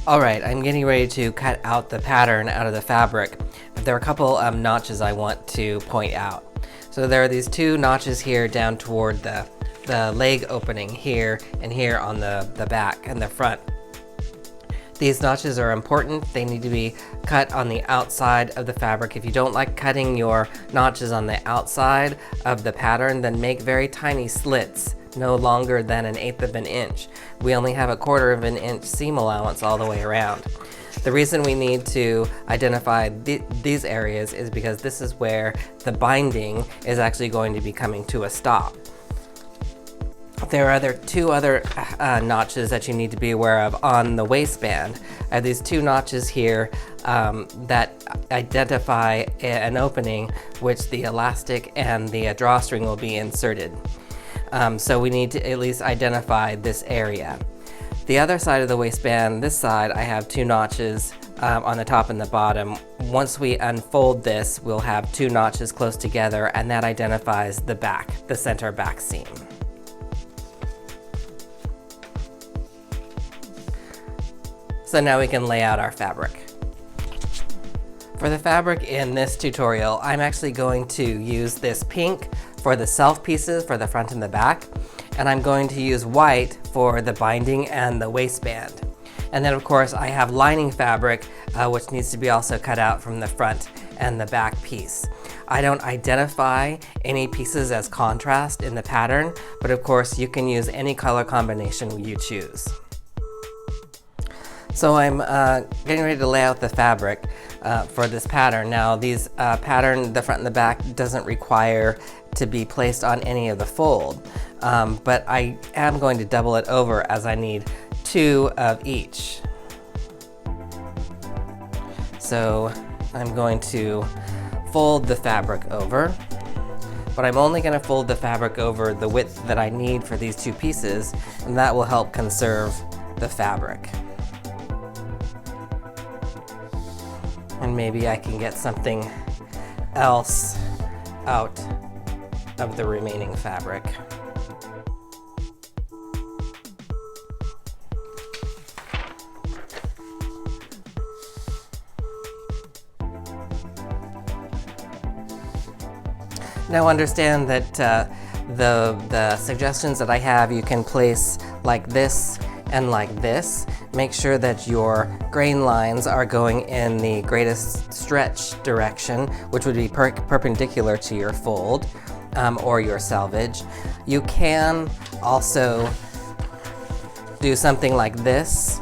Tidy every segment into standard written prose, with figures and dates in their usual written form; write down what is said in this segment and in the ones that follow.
Alright, I'm getting ready to cut out the pattern out of the fabric, but there are a couple notches I want to point out. So there are these two notches here down toward the leg opening here and here on the back and the front. These notches are important. They need to be cut on the outside of the fabric. If you don't like cutting your notches on the outside of the pattern, then make very tiny slits, no longer than 1/8 of an inch. We only have 1/4 of an inch seam allowance all the way around. The reason we need to identify these areas is because this is where the binding is actually going to be coming to a stop. There are two other notches that you need to be aware of on the waistband. I have these two notches here that identify an opening which the elastic and the drawstring will be inserted. So we need to at least identify this area. The other side of the waistband, this side, I have two notches on the top and the bottom. Once we unfold this, we'll have two notches close together, and that identifies the back, the center back seam. So now we can lay out our fabric. For the fabric in this tutorial, I'm actually going to use this pink for the self pieces for the front and the back, and I'm going to use white for the binding and the waistband. And then of course I have lining fabric which needs to be also cut out from the front and the back piece. I don't identify any pieces as contrast in the pattern, but of course you can use any color combination you choose. So I'm getting ready to lay out the fabric for this pattern. Now these pattern, the front and the back, doesn't require to be placed on any of the fold, but I am going to double it over as I need 2 of each. So I'm going to fold the fabric over, but I'm only going to fold the fabric over the width that I need for these 2 pieces, and that will help conserve the fabric. And maybe I can get something else out of the remaining fabric. Now understand that the suggestions that I have you can place like this and like this. Make sure that your grain lines are going in the greatest stretch direction, which would be perpendicular to your fold or your selvage. You can also do something like this.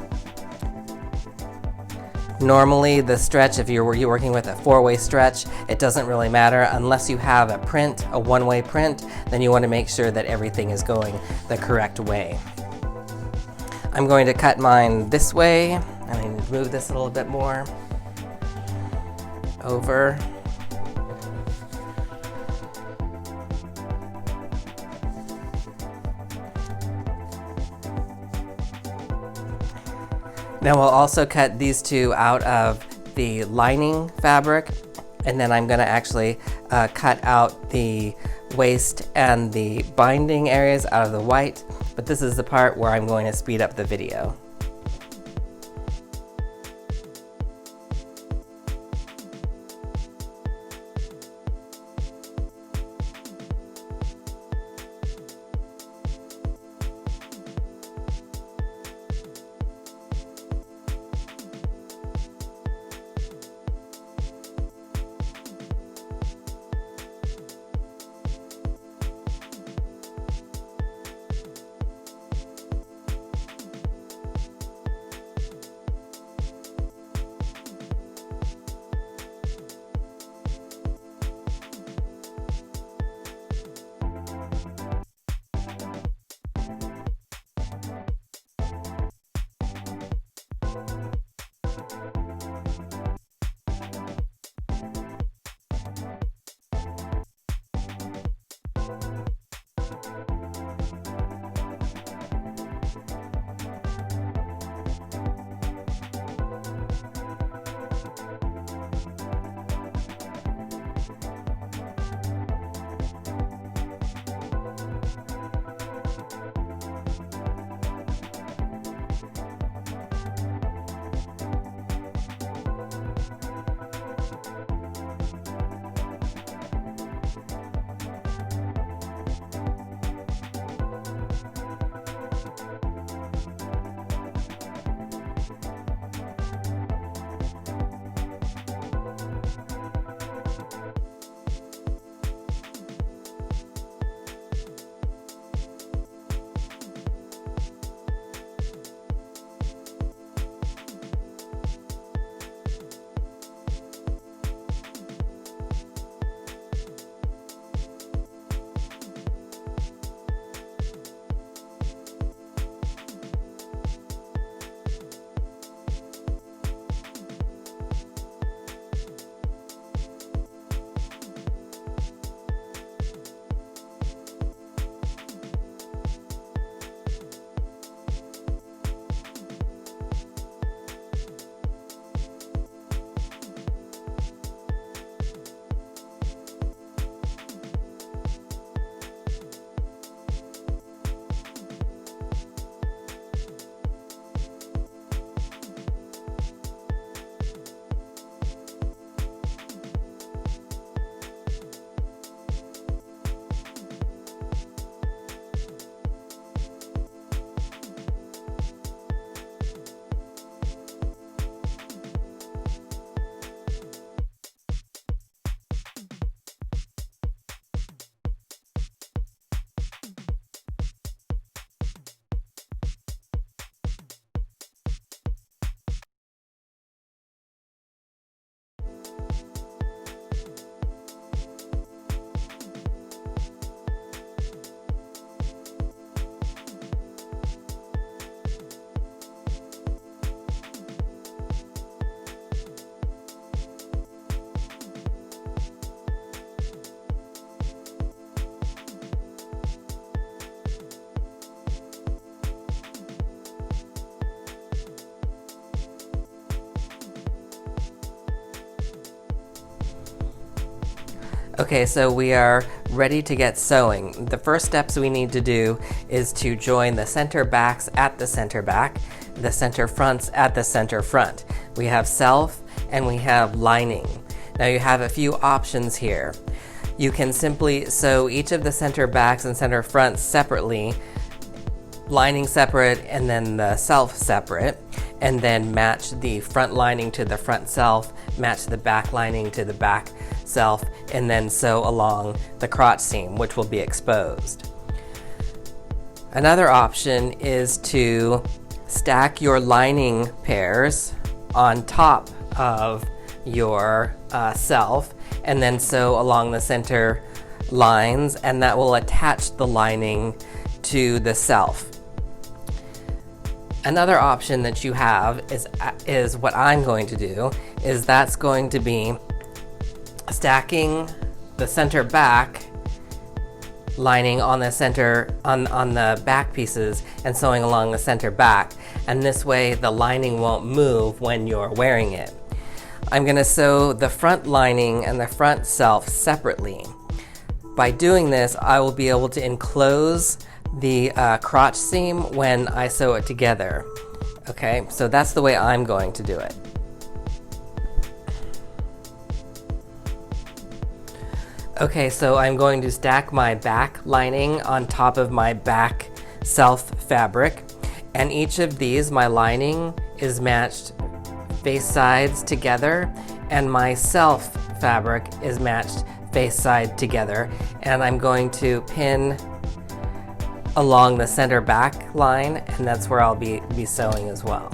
Normally the stretch, if you're working with a 4-way stretch, it doesn't really matter unless you have a print, a 1-way print, then you want to make sure that everything is going the correct way. I'm going to cut mine this way, and I need to move this a little bit more over. Now we'll also cut these 2 out of the lining fabric, and then I'm going to actually cut out the waist and the binding areas out of the white, but this is the part where I'm going to speed up the video. Okay, so we are ready to get sewing. The first steps we need to do is to join the center backs at the center back, the center fronts at the center front. We have self and we have lining. Now you have a few options here. You can simply sew each of the center backs and center fronts separately, lining separate and then the self separate, and then match the front lining to the front self, match the back lining to the back self, and then sew along the crotch seam, which will be exposed. Another option is to stack your lining pairs on top of your self and then sew along the center lines, and that will attach the lining to the self. Another option that you have is what I'm going to do, is that's going to be stacking the center back lining on the center on the back pieces and sewing along the center back, and this way the lining won't move when you're wearing it. I'm going to sew the front lining and the front self separately. By doing this, I will be able to enclose the crotch seam when I sew it together. Okay, so that's the way I'm going to do it. Okay, so I'm going to stack my back lining on top of my back self fabric, and each of these, my lining is matched face sides together and my self fabric is matched face side together, and I'm going to pin along the center back line, and that's where I'll be sewing as well.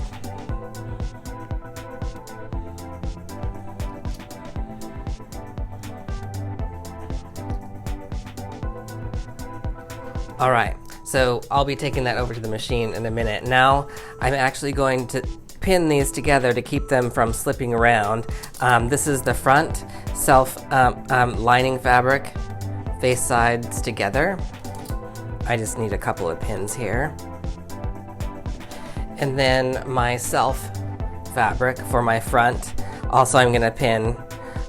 Alright, so I'll be taking that over to the machine in a minute. Now I'm actually going to pin these together to keep them from slipping around. This is the front self lining fabric, face sides together. I just need a couple of pins here. And then my self fabric for my front. Also, I'm going to pin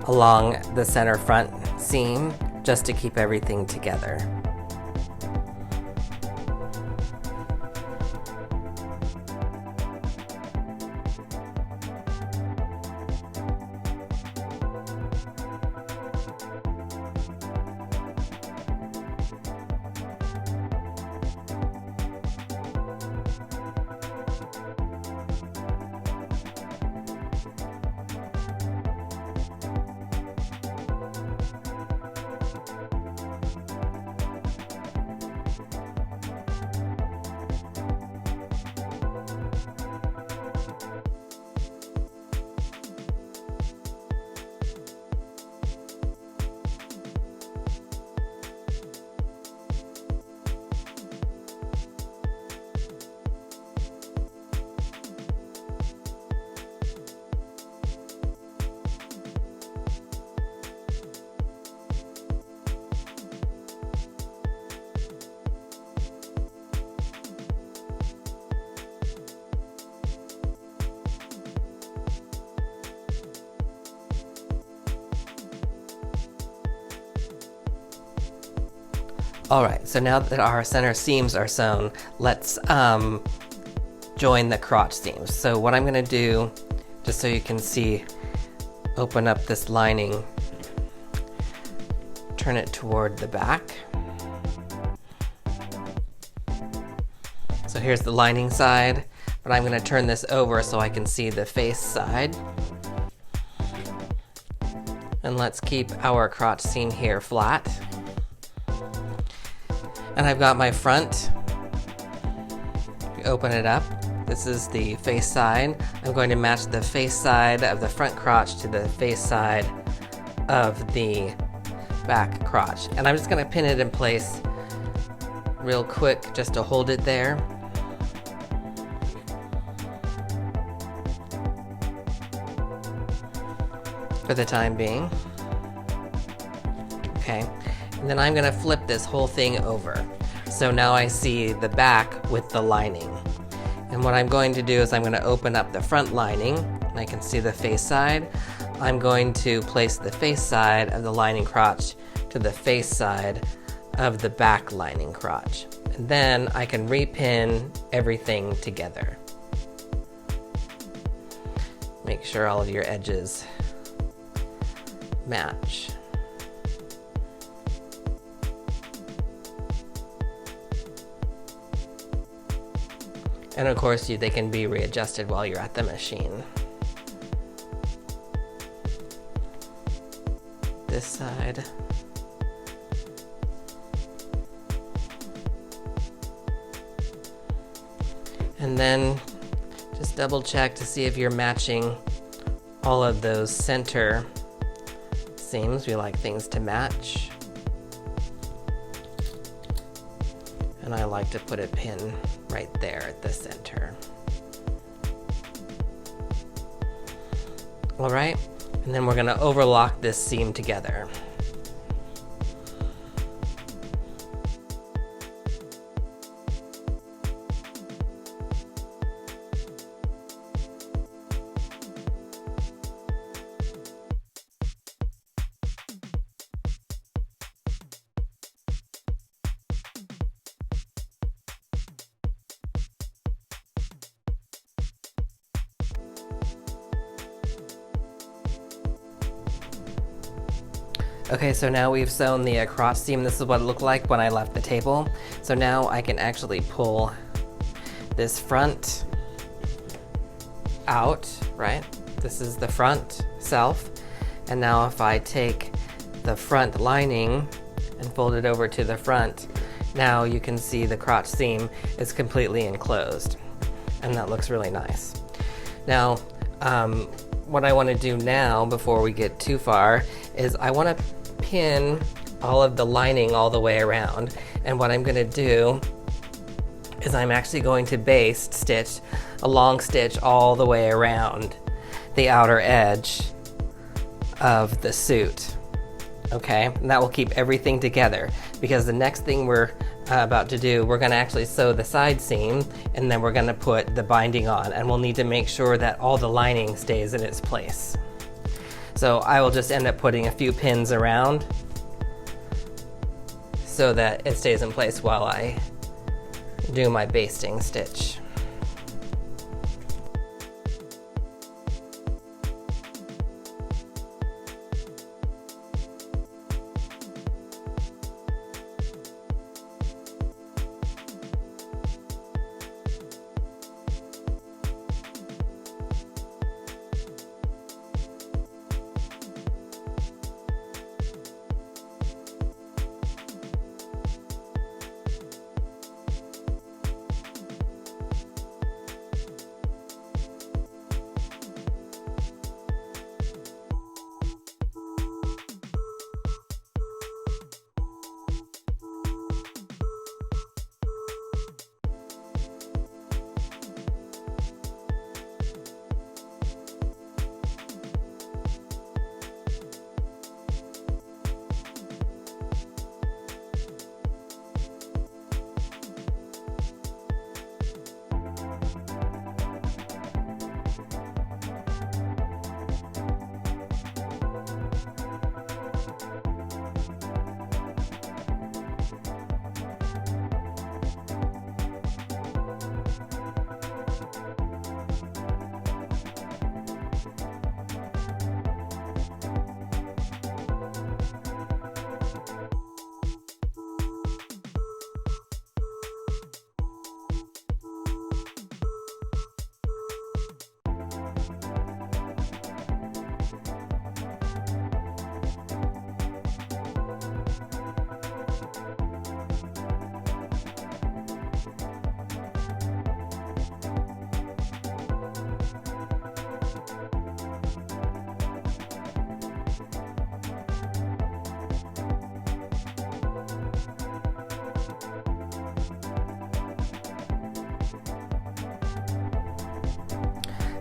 along the center front seam just to keep everything together. Alright, so now that our center seams are sewn, let's join the crotch seams. So what I'm going to do, just so you can see, open up this lining, turn it toward the back. So here's the lining side, but I'm going to turn this over so I can see the face side. And let's keep our crotch seam here flat. And I've got my front. Open it up. This is the face side. I'm going to match the face side of the front crotch to the face side of the back crotch. And I'm just going to pin it in place real quick just to hold it there. For the time being. Okay. And then I'm going to flip this whole thing over. So now I see the back with the lining. And what I'm going to do is I'm going to open up the front lining, and I can see the face side. I'm going to place the face side of the lining crotch to the face side of the back lining crotch. And then I can repin everything together. Make sure all of your edges match. And of course, they can be readjusted while you're at the machine. This side. And then just double check to see if you're matching all of those center seams. We like things to match. And I like to put a pin right there at the center. All right, and then we're gonna overlock this seam together. Okay, so now we've sewn the crotch seam. This is what it looked like when I left the table. So now I can actually pull this front out, right? This is the front self. And now if I take the front lining and fold it over to the front, now you can see the crotch seam is completely enclosed. And that looks really nice. Now, what I want to do now before we get too far is I want to pin all of the lining all the way around, and what I'm going to do is I'm actually going to baste stitch a long stitch all the way around the outer edge of the suit. Okay, and that will keep everything together, because the next thing we're about to do, we're going to actually sew the side seam, and then we're going to put the binding on, and we'll need to make sure that all the lining stays in its place. So I will just end up putting a few pins around so that it stays in place while I do my basting stitch.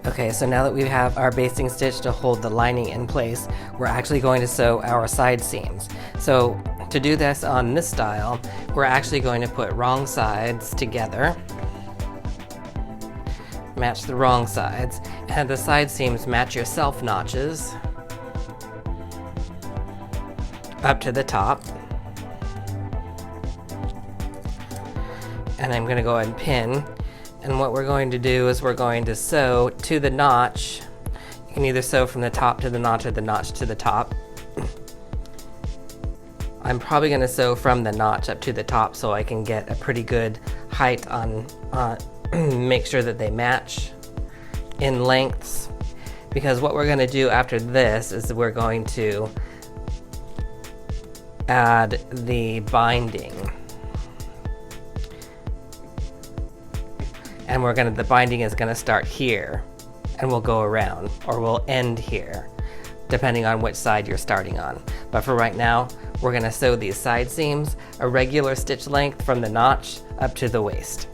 Okay, so now that we have our basting stitch to hold the lining in place, we're actually going to sew our side seams. So to do this on this style, we're actually going to put wrong sides together, match the wrong sides, and the side seams match your self notches up to the top. And I'm going to go ahead and pin. And what we're going to do is we're going to sew to the notch. You can either sew from the top to the notch or the notch to the top. I'm probably going to sew from the notch up to the top so I can get a pretty good height on, make sure that they match in lengths. Because what we're going to do after this is we're going to add the binding. And the binding is going to start here and we'll go around, or we'll end here, depending on which side you're starting on. But for right now, we're going to sew these side seams a regular stitch length from the notch up to the waist.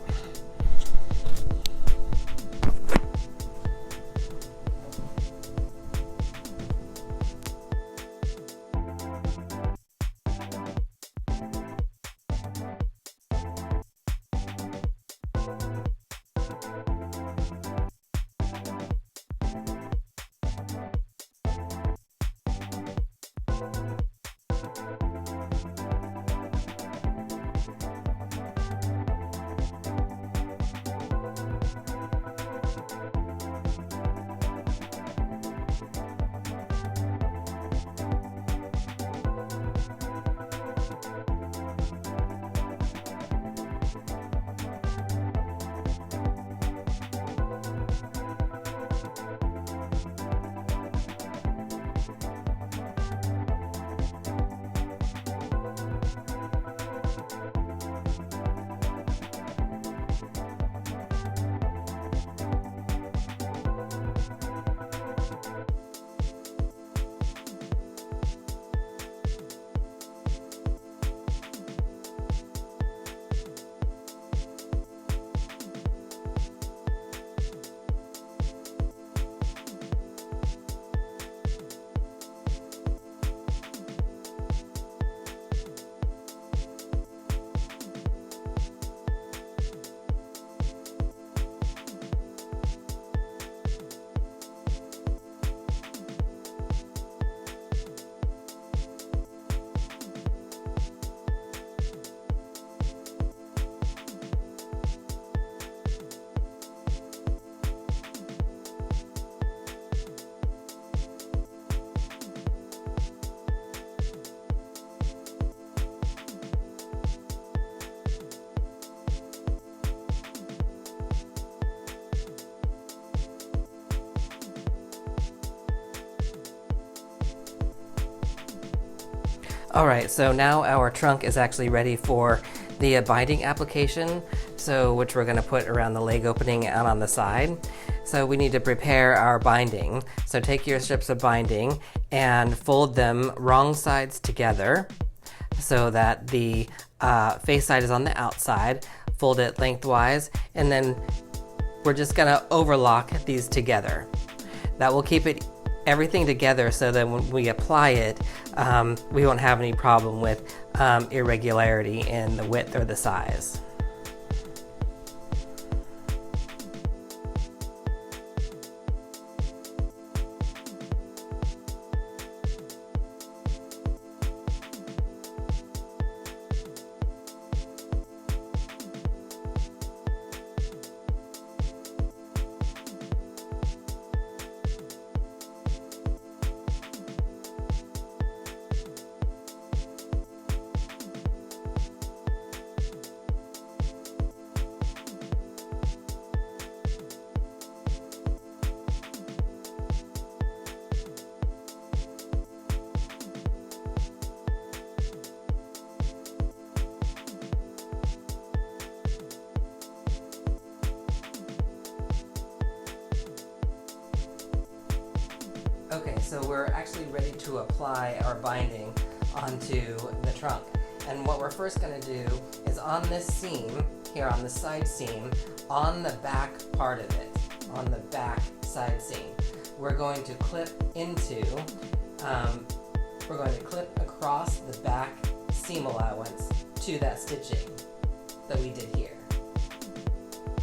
Alright, so now our trunk is actually ready for the binding application, which we're going to put around the leg opening and on the side. So we need to prepare our binding. So take your strips of binding and fold them wrong sides together so that the face side is on the outside. Fold it lengthwise, and then we're just going to overlock these together. That will keep everything together so that when we apply it, we won't have any problem with irregularity in the width or the size. Okay, so we're actually ready to apply our binding onto the trunk. And what we're first going to do is on this seam, here on the side seam, on the back part of it, on the back side seam, we're going to clip across the back seam allowance to that stitching that we did here.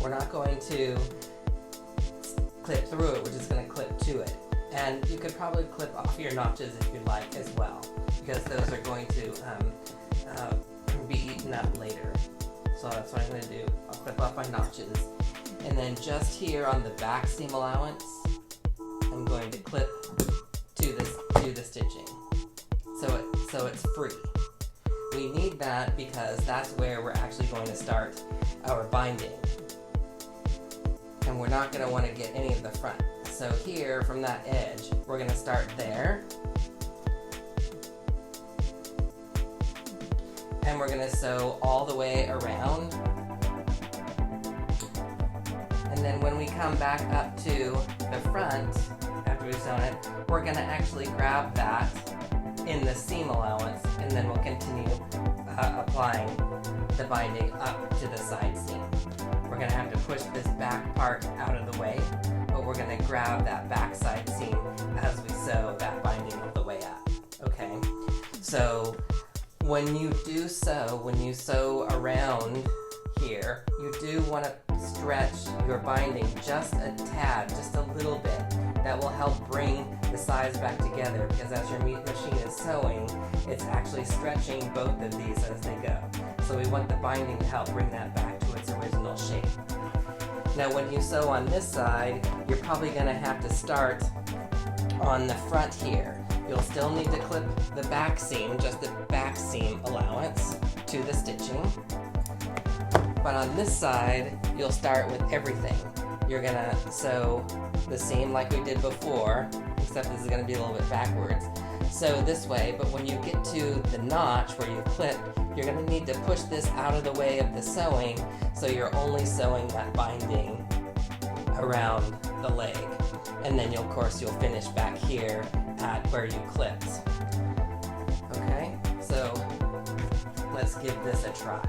We're not going to clip through it, we're just going to clip to it. And you could probably clip off your notches if you like as well, because those are going to be eaten up later. So that's what I'm going to do. I'll clip off my notches. And then just here on the back seam allowance, I'm going to clip to the stitching. So it's free. We need that because that's where we're actually going to start our binding. And we're not going to want to get any of the front. So here, from that edge, we're going to start there. And we're going to sew all the way around. And then when we come back up to the front, after we've sewn it, we're going to actually grab that in the seam allowance, and then we'll continue applying the binding up to the side seam. We're going to have to push this back part out of the way, but we're going to grab that back side seam as we sew that binding all the way up. Okay, so when you sew around here, you do want to stretch your binding just a tad, just a little bit. That will help bring the sides back together, because as your machine is sewing, it's actually stretching both of these as they go. So we want the binding to help bring that back to its original shape. Now when you sew on this side, you're probably going to have to start on the front here. You'll still need to clip the back seam, just the back seam allowance, to the stitching. But on this side, you'll start with everything. You're going to sew the seam like we did before, except this is going to be a little bit backwards. Sew this way, but when you get to the notch where you clip, you're going to need to push this out of the way of the sewing, so you're only sewing that binding around the leg. And then of course you'll finish back here at where you clipped. Okay, so let's give this a try.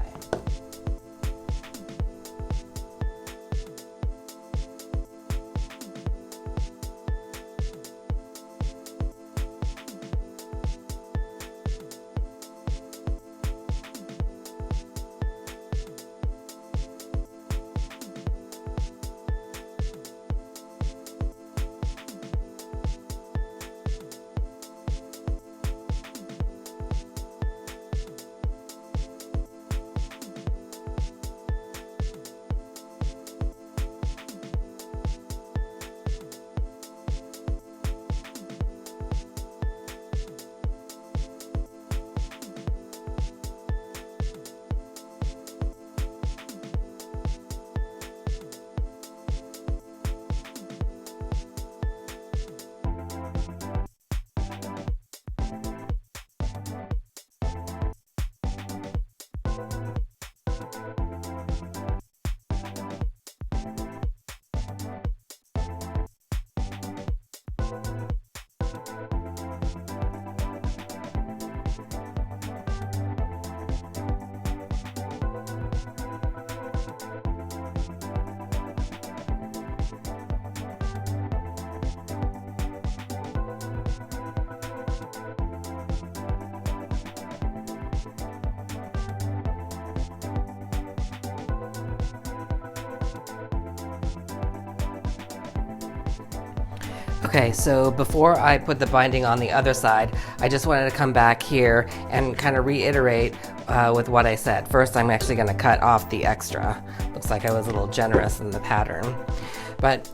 Okay, so before I put the binding on the other side, I just wanted to come back here and kind of reiterate with what I said. First, I'm actually going to cut off the extra. Looks like I was a little generous in the pattern. But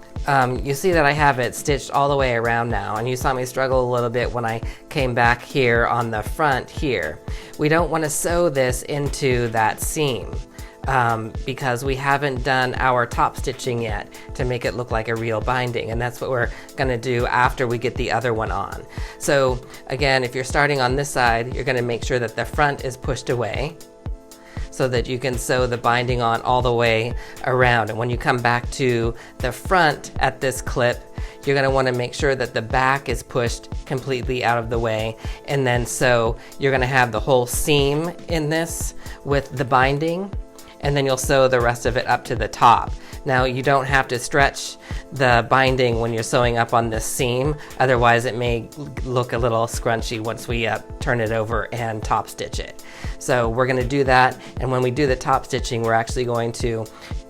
you see that I have it stitched all the way around now, and you saw me struggle a little bit when I came back here on the front here. We don't want to sew this into that seam. Because we haven't done our top stitching yet to make it look like a real binding, and that's what we're going to do after we get the other one on. So again, if you're starting on this side, you're going to make sure that the front is pushed away so that you can sew the binding on all the way around. And when you come back to the front at this clip, you're going to want to make sure that the back is pushed completely out of the way, and then so you're going to have the whole seam in this with the binding, and then you'll sew the rest of it up to the top. Now you don't have to stretch the binding when you're sewing up on this seam, otherwise it may look a little scrunchy once we turn it over and top stitch it. So we're going to do that, and when we do the top stitching, we're actually going to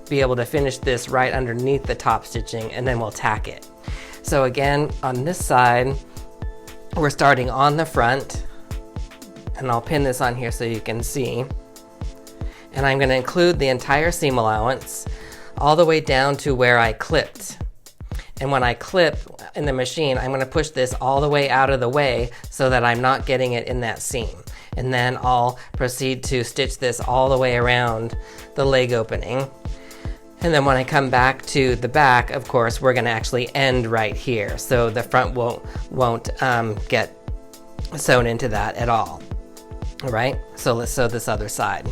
be able to finish this right underneath the top stitching, and then we'll tack it. So again, on this side, we're starting on the front, and I'll pin this on here so you can see. And I'm going to include the entire seam allowance all the way down to where I clipped. And when I clip in the machine, I'm going to push this all the way out of the way so that I'm not getting it in that seam. And then I'll proceed to stitch this all the way around the leg opening. And then when I come back to the back, of course, we're going to actually end right here. So the front won't get sewn into that at all. All right, so let's sew this other side.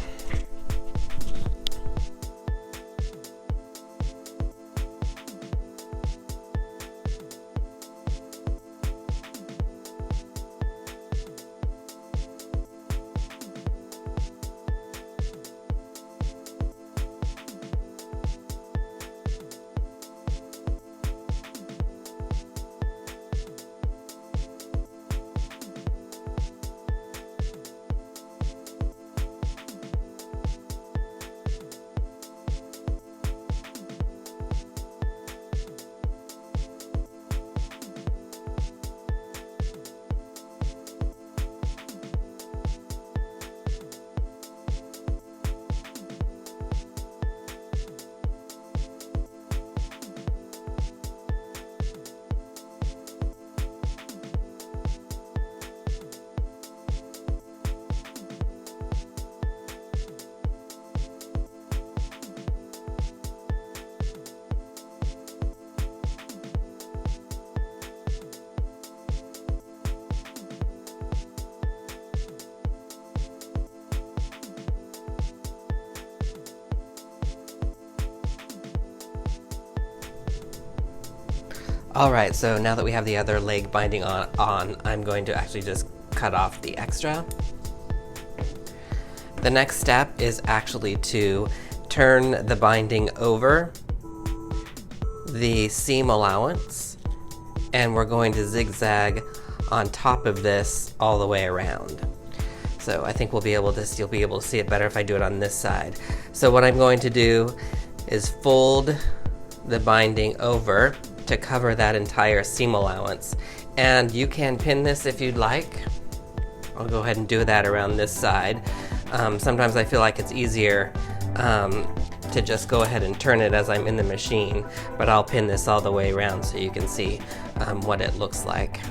Alright, so now that we have the other leg binding on, I'm going to actually just cut off the extra. The next step is actually to turn the binding over the seam allowance, and we're going to zigzag on top of this all the way around. So I think you'll be able to see it better if I do it on this side. So what I'm going to do is fold the binding over to cover that entire seam allowance. And you can pin this if you'd like. I'll go ahead and do that around this side. Sometimes I feel like it's easier to just go ahead and turn it as I'm in the machine, but I'll pin this all the way around so you can see what it looks like.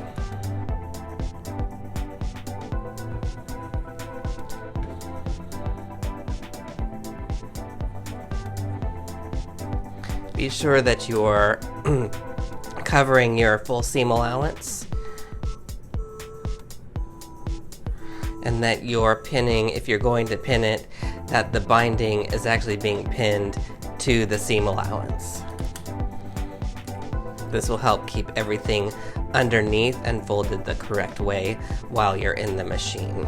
Be sure that you're covering your full seam allowance, and that you're pinning, if you're going to pin it, that the binding is actually being pinned to the seam allowance. This will help keep everything underneath and folded the correct way while you're in the machine.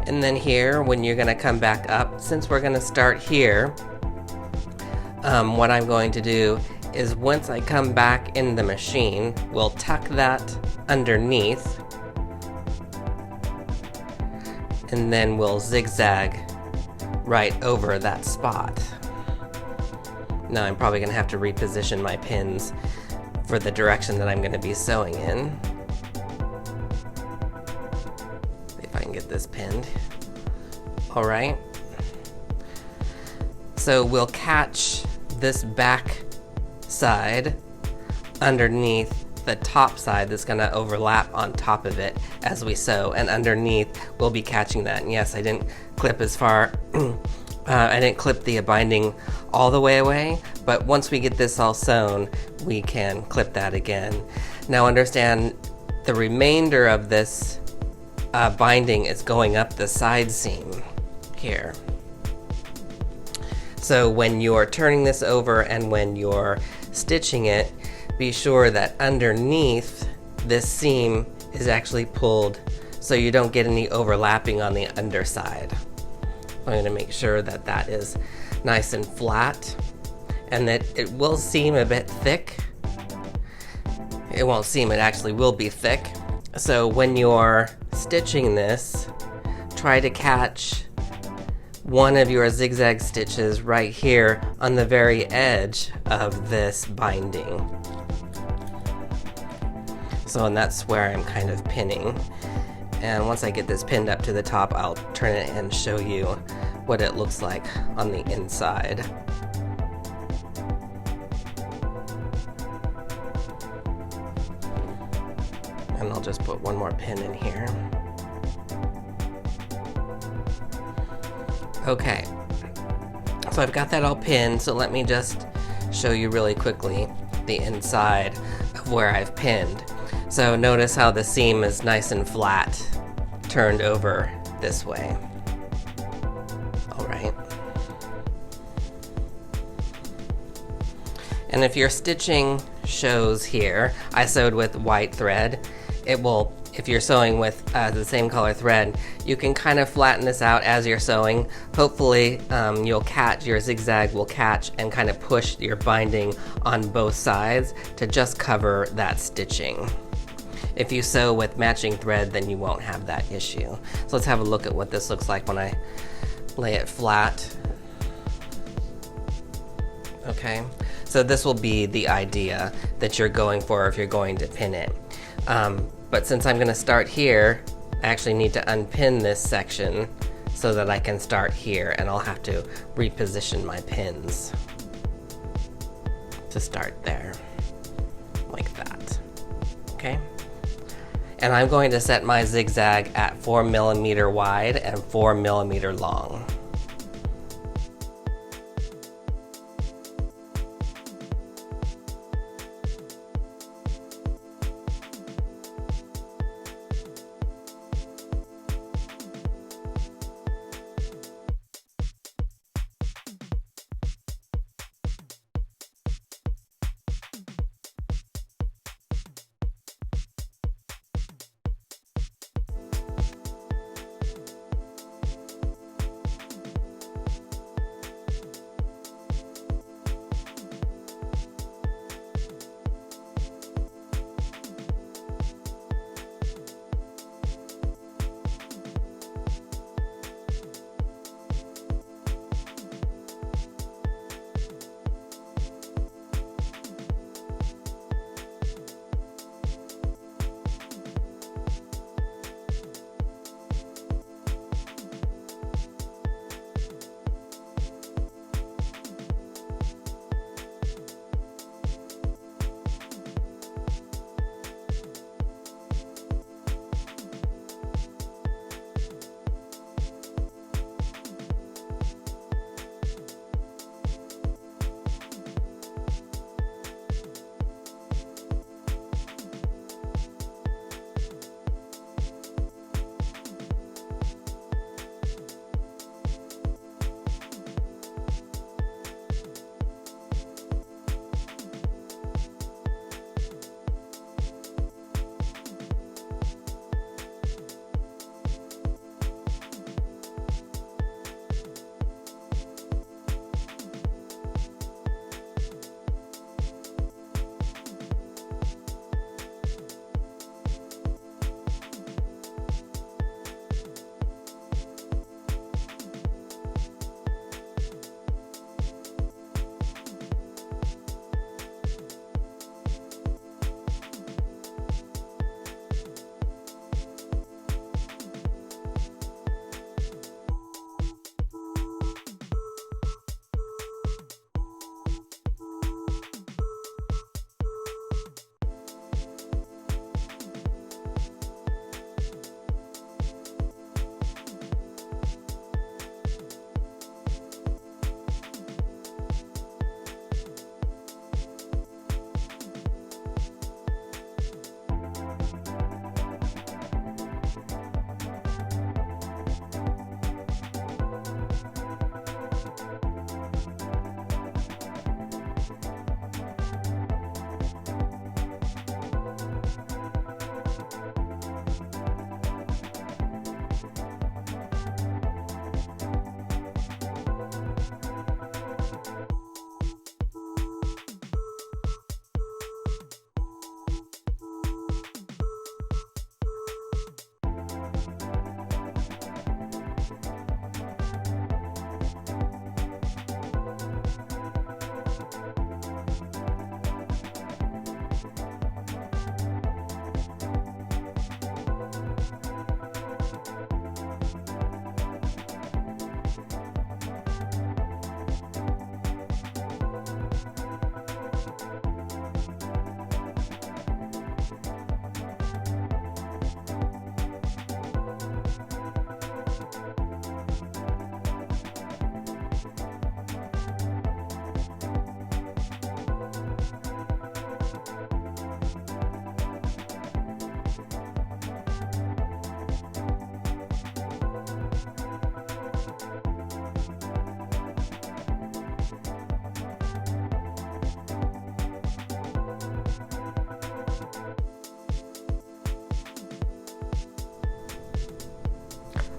And then here, when you're going to come back up, since we're going to start here, what I'm going to do is once I come back in the machine, we'll tuck that underneath, and then we'll zigzag right over that spot. Now I'm probably going to have to reposition my pins for the direction that I'm going to be sewing in. If I can get this pinned. Alright. So we'll catch this back side underneath the top side that's going to overlap on top of it as we sew, and underneath we'll be catching that. And yes, I didn't clip as far I didn't clip the binding all the way away, but once we get this all sewn, we can clip that again. Now understand, the remainder of this binding is going up the side seam here. So when you're turning this over and when you're stitching it, be sure that underneath this seam is actually pulled so you don't get any overlapping on the underside. I'm going to make sure that that is nice and flat, and that it will seem a bit thick. it won't seem, it actually will be thick. So when you're stitching this, try to catch one of your zigzag stitches right here on the very edge of this binding. So, and that's where I'm kind of pinning. And once I get this pinned up to the top, I'll turn it and show you what it looks like on the inside. And I'll just put one more pin in here. Okay, so I've got that all pinned, so let me just show you really quickly the inside of where I've pinned. So notice how the seam is nice and flat, turned over this way. All right. And if your stitching shows here, I sewed with white thread, it will, if you're sewing with the same color thread, you can kind of flatten this out as you're sewing. Hopefully you'll catch, your zigzag will catch and kind of push your binding on both sides to just cover that stitching. If you sew with matching thread, then you won't have that issue. So let's have a look at what this looks like when I lay it flat. Okay, so this will be the idea that you're going for if you're going to pin it. But since I'm going to start here, I actually need to unpin this section so that I can start here, and I'll have to reposition my pins to start there, like that. Okay? And I'm going to set my zigzag at 4mm wide and 4mm long.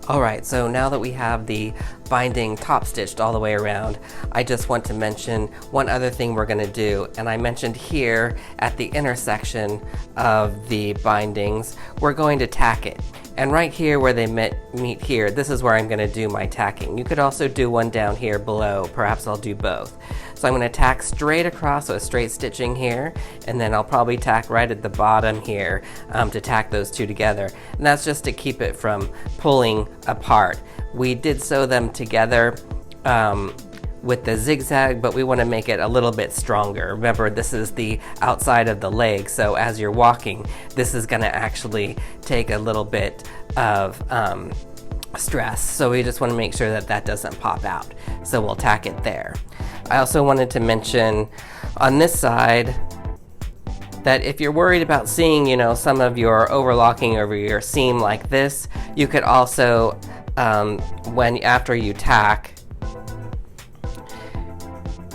Alright, so now that we have the binding top stitched all the way around, I just want to mention one other thing we're going to do, and I mentioned here at the intersection of the bindings, we're going to tack it. And right here where they meet here, this is where I'm going to do my tacking. You could also do one down here below, perhaps I'll do both. So I'm going to tack straight across, so straight stitching here, and then I'll probably tack right at the bottom here to tack those two together. And that's just to keep it from pulling apart. We did sew them together with the zigzag, but we want to make it a little bit stronger. Remember, this is the outside of the leg, so as you're walking, this is going to actually take a little bit of stress. So we just want to make sure that that doesn't pop out. So we'll tack it there. I also wanted to mention on this side that if you're worried about seeing, some of your overlocking over your seam like this, you could also, after you tack,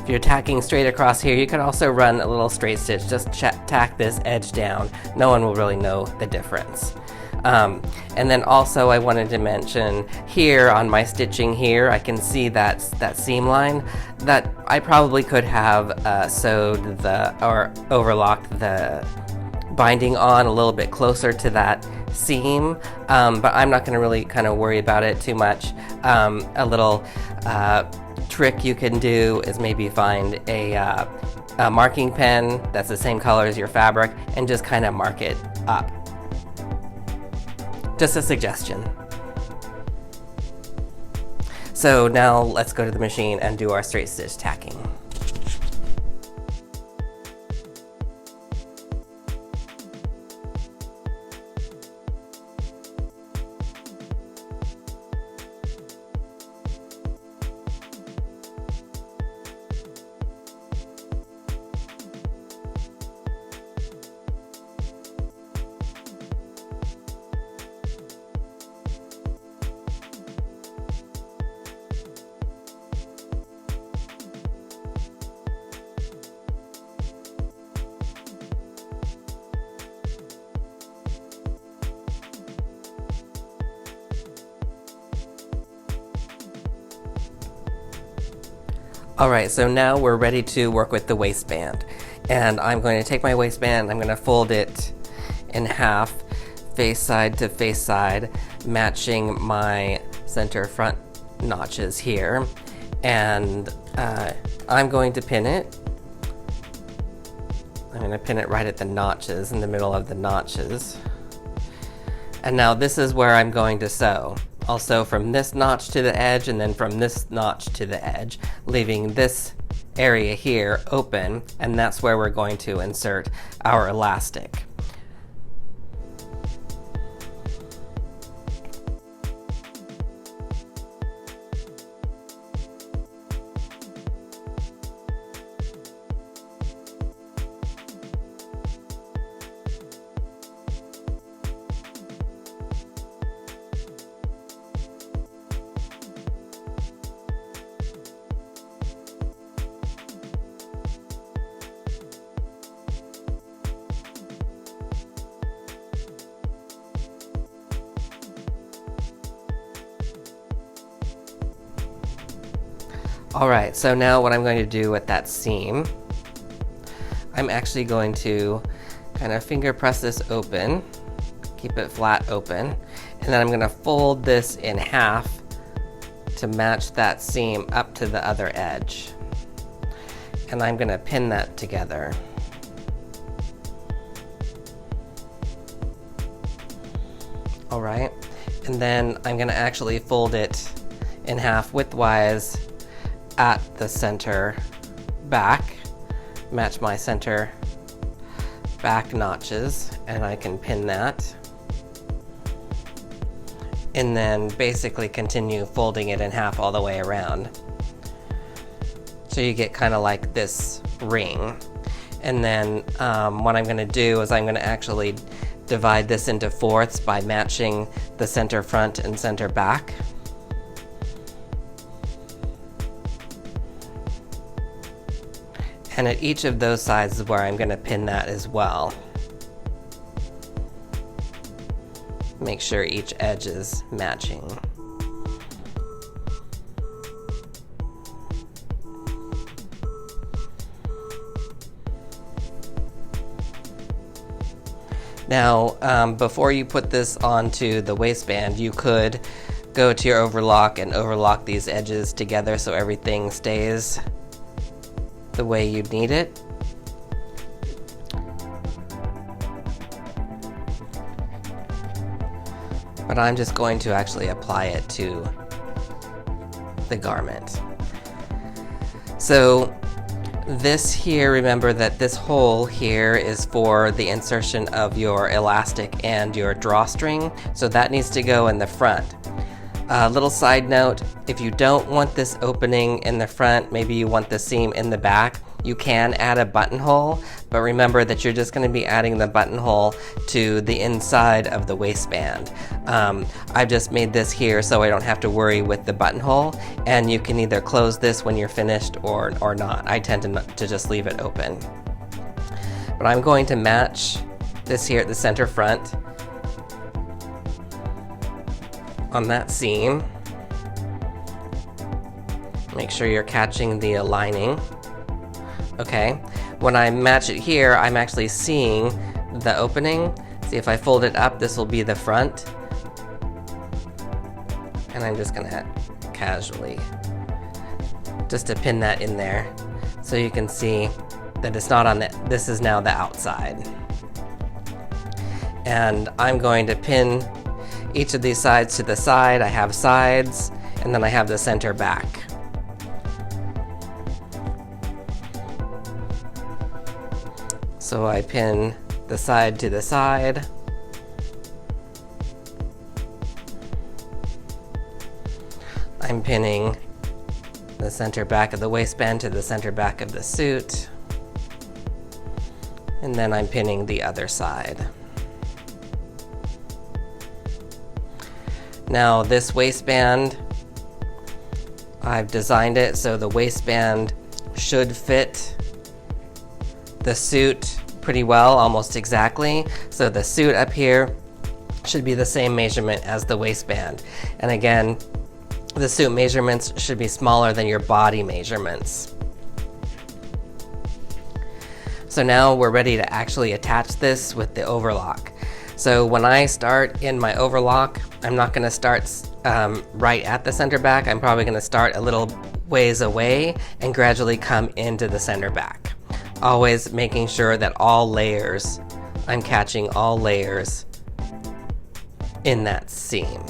if you're tacking straight across here, you could also run a little straight stitch. Just tack this edge down. No one will really know the difference. And then also I wanted to mention here on my stitching here, I can see that seam line that I probably could have sewed or overlocked the binding on a little bit closer to that seam, but I'm not going to really kind of worry about it too much. A little trick you can do is maybe find a marking pen that's the same color as your fabric and just kind of mark it up. Just a suggestion. So now let's go to the machine and do our straight stitch tacking. Alright, so now we're ready to work with the waistband. And I'm going to take my waistband, I'm going to fold it in half, face side to face side, matching my center front notches here. And I'm going to pin it. I'm going to pin it right at the notches, in the middle of the notches. And now this is where I'm going to sew. I'll sew from this notch to the edge and then from this notch to the edge, leaving this area here open, and that's where we're going to insert our elastic. Alright, so now what I'm going to do with that seam, I'm actually going to kind of finger press this open, keep it flat open, and then I'm going to fold this in half to match that seam up to the other edge. And I'm going to pin that together. Alright, and then I'm going to actually fold it in half widthwise at the center back, match my center back notches, and I can pin that. And then basically continue folding it in half all the way around. So you get kind of like this ring. And then what I'm going to do is I'm going to actually divide this into fourths by matching the center front and center back. And at each of those sides is where I'm going to pin that as well. Make sure each edge is matching. Now, before you put this onto the waistband, you could go to your overlock and overlock these edges together so everything stays the way you need it. But I'm just going to actually apply it to the garment. So this here, remember that this hole here is for the insertion of your elastic and your drawstring, so that needs to go in the front. Little side note, if you don't want this opening in the front, maybe you want the seam in the back, you can add a buttonhole, but remember that you're just going to be adding the buttonhole to the inside of the waistband. I've just made this here so I don't have to worry with the buttonhole, and you can either close this when you're finished or not. I tend to just leave it open. But I'm going to match this here at the center front on that seam. Make sure you're catching the lining. Okay, when I match it here, I'm actually seeing the opening. See, if I fold it up, this will be the front. And I'm just gonna casually, just to pin that in there, so you can see that it's not on it. This is now the outside. And I'm going to pin each of these sides to the side. I have sides, and then I have the center back. So I pin the side to the side. I'm pinning the center back of the waistband to the center back of the suit. And then I'm pinning the other side. Now this waistband, I've designed it so the waistband should fit the suit pretty well, almost exactly. So the suit up here should be the same measurement as the waistband. And again, the suit measurements should be smaller than your body measurements. So now we're ready to actually attach this with the overlock. So when I start in my overlock, I'm not going to start right at the center back. I'm probably going to start a little ways away and gradually come into the center back. Always making sure that all layers, I'm catching all layers in that seam.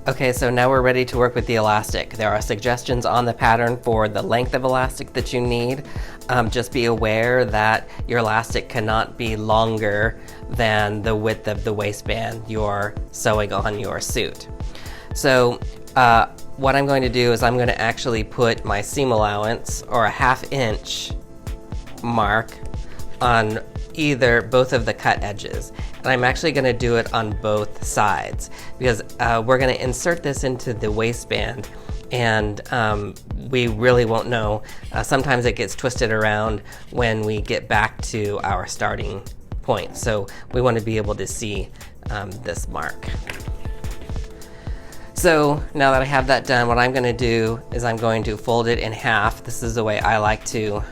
Okay, so now we're ready to work with the elastic. There are suggestions on the pattern for the length of elastic that you need. Just be aware that your elastic cannot be longer than the width of the waistband you're sewing on your suit. So what I'm going to do is I'm going to actually put my seam allowance, or a 1/2 inch mark, on both of the cut edges. And I'm actually going to do it on both sides because we're going to insert this into the waistband, and we really won't know. Sometimes it gets twisted around when we get back to our starting point, so we want to be able to see this mark. So now that I have that done, what I'm going to do is I'm going to fold it in half. This is the way I like to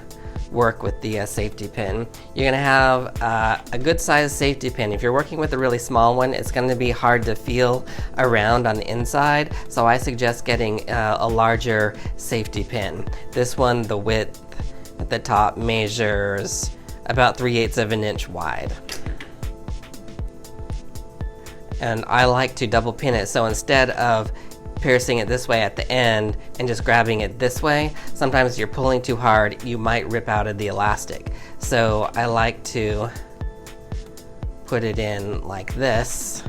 work with the safety pin. You're going to have a good sized safety pin. If you're working with a really small one, it's going to be hard to feel around on the inside, so I suggest getting a larger safety pin. This one, the width at the top measures about 3/8 of an inch wide. And I like to double pin it, so instead of piercing it this way at the end and just grabbing it this way, sometimes you're pulling too hard, you might rip out of the elastic. So I like to put it in like this,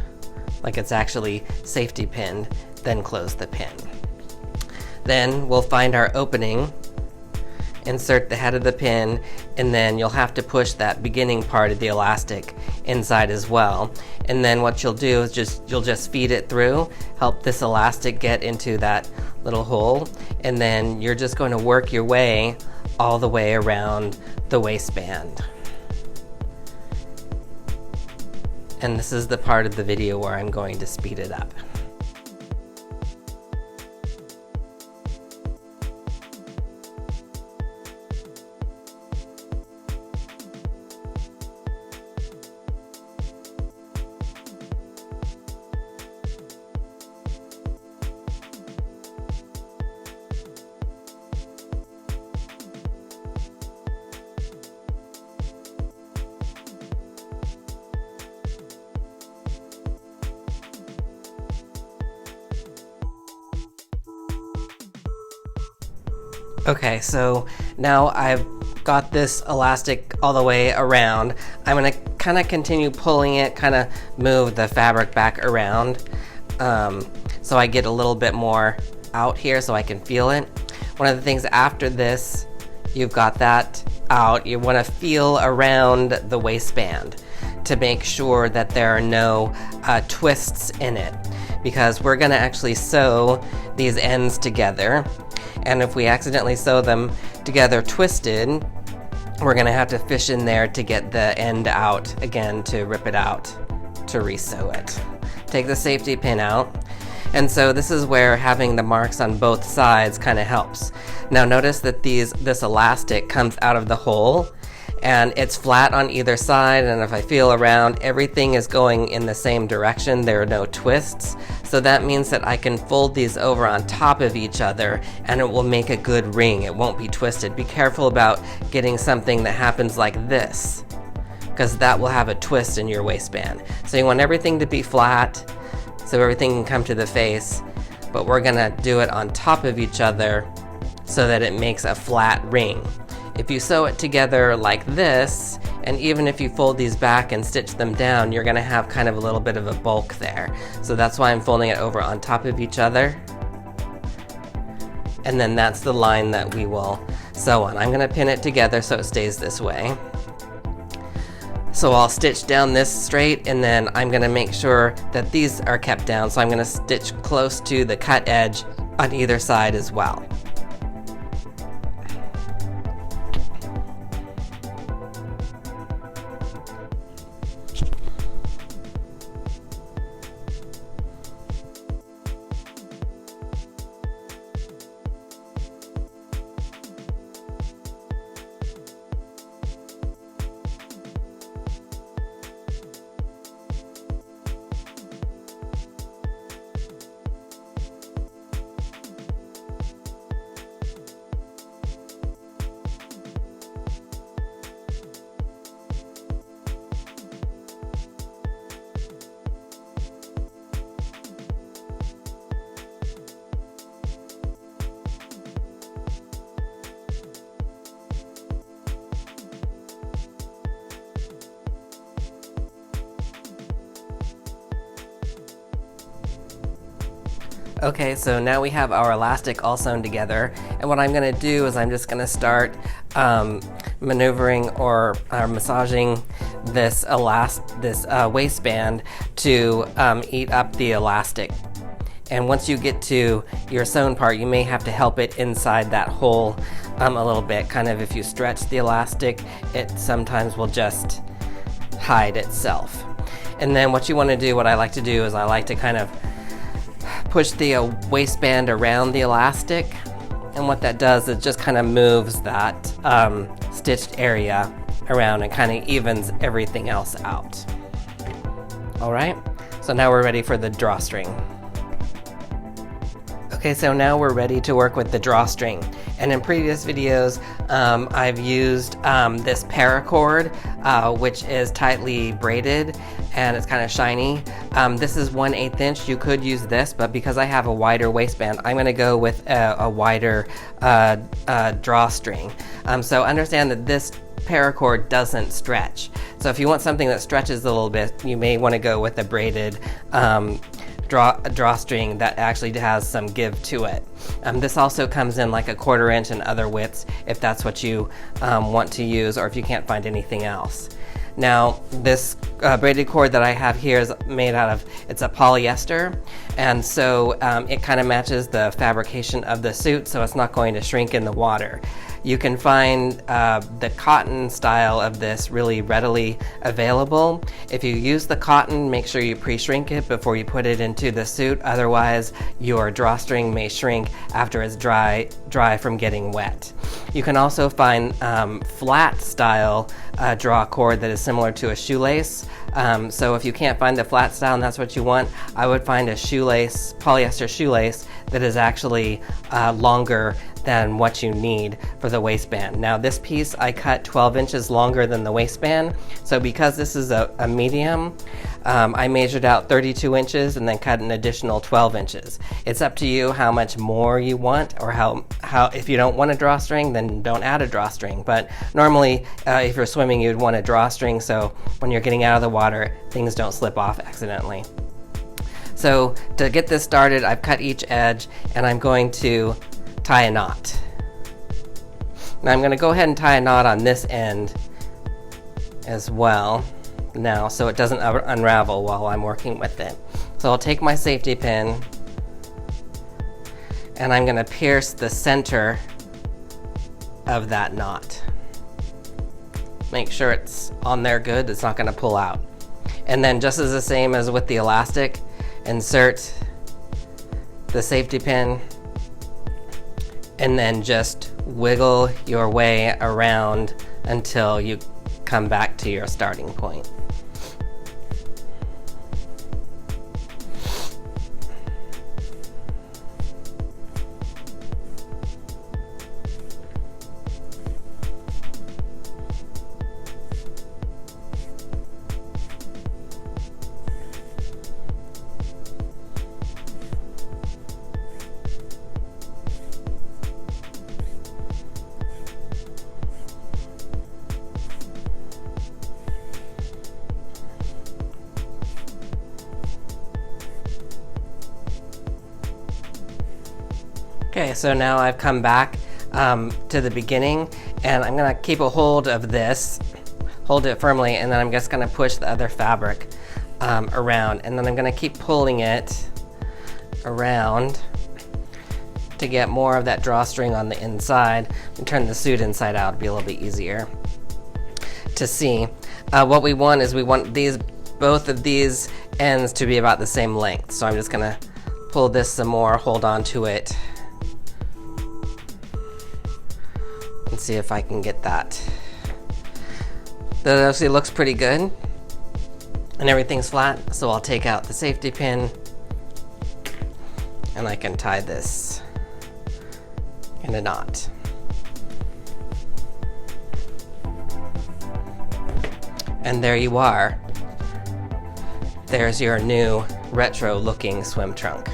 like it's actually safety pinned, then close the pin. Then we'll find our opening, insert the head of the pin, and then you'll have to push that beginning part of the elastic inside as well. And then what you'll do is you'll just feed it through, help this elastic get into that little hole, and then you're just going to work your way all the way around the waistband. And this is the part of the video where I'm going to speed it up. Okay, so now I've got this elastic all the way around. I'm going to kind of continue pulling it, kind of move the fabric back around so I get a little bit more out here so I can feel it. One of the things after this, you've got that out, you want to feel around the waistband to make sure that there are no twists in it, because we're going to actually sew these ends together. And if we accidentally sew them together twisted, we're going to have to fish in there to get the end out again, to rip it out, to re-sew it. Take the safety pin out. And so this is where having the marks on both sides kind of helps. Now notice that this elastic comes out of the hole and it's flat on either side, and if I feel around, everything is going in the same direction. There are no twists. So that means that I can fold these over on top of each other and it will make a good ring. It won't be twisted. Be careful about getting something that happens like this, because that will have a twist in your waistband. So you want everything to be flat so everything can come to the face, but we're gonna do it on top of each other so that it makes a flat ring. If you sew it together like this, and even if you fold these back and stitch them down, you're gonna have kind of a little bit of a bulk there. So that's why I'm folding it over on top of each other. And then that's the line that we will sew on. I'm gonna pin it together so it stays this way. So I'll stitch down this straight, and then I'm gonna make sure that these are kept down. So I'm gonna stitch close to the cut edge on either side as well. Okay, so now we have our elastic all sewn together, and what I'm going to do is I'm just going to start maneuvering or massaging this waistband to eat up the elastic. And once you get to your sewn part, you may have to help it inside that hole a little bit. Kind of if you stretch the elastic, it sometimes will just hide itself. And then what you want to do, what I like to do is I like to kind of push the waistband around the elastic, and what that does is just kind of moves that stitched area around and kind of evens everything else out. All right, so now we're ready for the drawstring. Okay, so now we're ready to work with the drawstring. And in previous videos, I've used this paracord, which is tightly braided and it's kind of shiny. This is 1/8 inch. You could use this, but because I have a wider waistband, I'm going to go with a wider drawstring. So understand that this paracord doesn't stretch. So if you want something that stretches a little bit, you may want to go with a braided drawstring that actually has some give to it. This also comes in like a 1/4 inch and other widths if that's what you want to use, or if you can't find anything else. Now this braided cord that I have here is made out of, it's a polyester, and so it kind of matches the fabrication of the suit, so it's not going to shrink in the water. You can find the cotton style of this really readily available. If you use the cotton, make sure you pre-shrink it before you put it into the suit, otherwise your drawstring may shrink after it's dry from getting wet. You can also find flat style draw cord that is similar to a shoelace. So if you can't find the flat style and that's what you want, I would find a shoelace, polyester shoelace, that is actually longer than what you need for the waistband. Now this piece I cut 12 inches longer than the waistband, so because this is a medium, I measured out 32 inches and then cut an additional 12 inches. It's up to you how much more you want, or how if you don't want a drawstring, then don't add a drawstring. But normally if you're swimming, you'd want a drawstring, so when you're getting out of the water, things don't slip off accidentally. So to get this started, I've cut each edge and I'm going to tie a knot. Now I'm going to go ahead and tie a knot on this end as well now, so it doesn't unravel while I'm working with it. So I'll take my safety pin and I'm going to pierce the center of that knot. Make sure it's on there good, it's not going to pull out. And then just as the same as with the elastic, insert the safety pin and then just wiggle your way around until you come back to your starting point. Okay, so now I've come back to the beginning, and I'm going to keep a hold of this, hold it firmly, and then I'm just going to push the other fabric around, and then I'm going to keep pulling it around to get more of that drawstring on the inside, and turn the suit inside out to be a little bit easier to see. What we want is we want both of these ends to be about the same length, so I'm just going to pull this some more, hold on to it, and see if I can get that. That actually looks pretty good and everything's flat, so I'll take out the safety pin and I can tie this in a knot. And there you are. There's your new retro looking swim trunk.